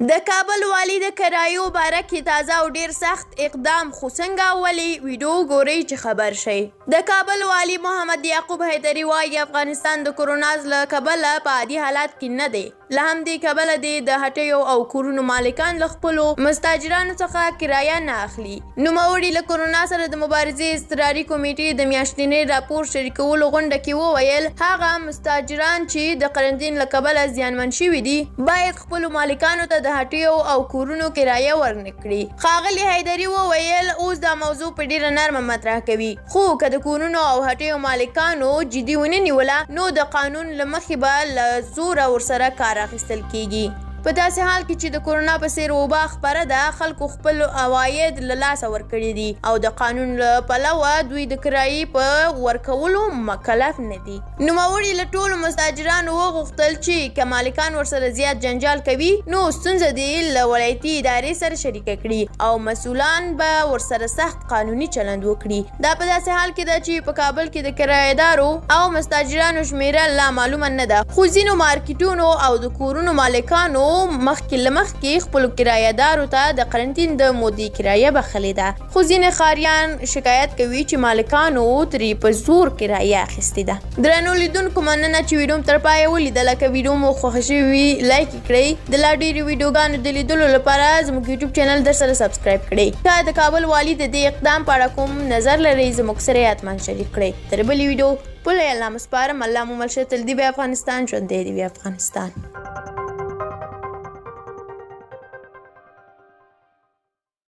د کابل والی د کرایو باره کې تازه او ډیر سخت اقدام خو څنګه ولې ویډیو ګورئ چې خبر شئ. د کابل والی محمد یعقوب حیدري وایي افغانستان د کرونا له کبله په عادي حالات کې نه دی. له همدې کبله دی د هټیو او کورونو مالکان له خپلو مستاجرانو څخه کرایه نه اخلي. نوموړي له کرونا سره د مبارزې اضطراري کمیټې د میاشتنۍ راپور شریکولو غونډه کې وویل هغه مستاجران چې د قرنطین له کبله زیانمن شوي دي باید خپلو مالکانو ته د هټیو او کورونو کرایه ورنکړي. ښاغلي حیدري وویل اوس دا موضوع په ډیره نرمه مطرح کوي خو که د کورونو او هټیو مالکانو جدي ونه نیوله نو د قانون له مخې به له زوره ورسره کار اخیستل کیږي. په داسې حال کې چې د کرونا په څیر وبا خپره ده خلکو خپل عواید له لاسه ورکړي دي او د قانون له پلوه دوی د کرایې په ورکولو مکلف نه دي. نوموړي له ټولو مستاجرانو وغوښتل چې که مالکان ورسره زیات جنجال کوي نو ستونزه دې له ولایتي ادارې سره شریکه کړي او مسؤلان به ورسره سخت قانوني چلند وکړي. دا په داسې حال کې ده چې په کابل کې د کرایه‌دارو او مستاجرانو شمیره لا معلومه نه ده خو ځینو مارکیټونو او د کورونو مالکانو مخکې خپلو کرایه‌دارو ته د قرنطین د مودې کرایه بخښلې ده خو ځینې ښاریان شکایت کوي چې مالکانو ترې په زور کرایه اخیستې ده. درنو لیدونکو مننه چې ویډیو مو تر پایه ولیدله. که ویډیو مو خوښه شوې وي لایک یې کړئ. د لا ډېرې ویډیوګانو د لیدلو لپاره زموږ یوټیوب چینل درسره سبسکرایب کړئ. که د کابل والي د دې اقدام په اړه کوم نظر لرئ زموږ سره یې حتما شریک کړئ. تر بلې ویډیو پوله الله مو سپارم. الله مو مل شه. تل دې وي افغانستان. ژوندی دې وي افغانستان.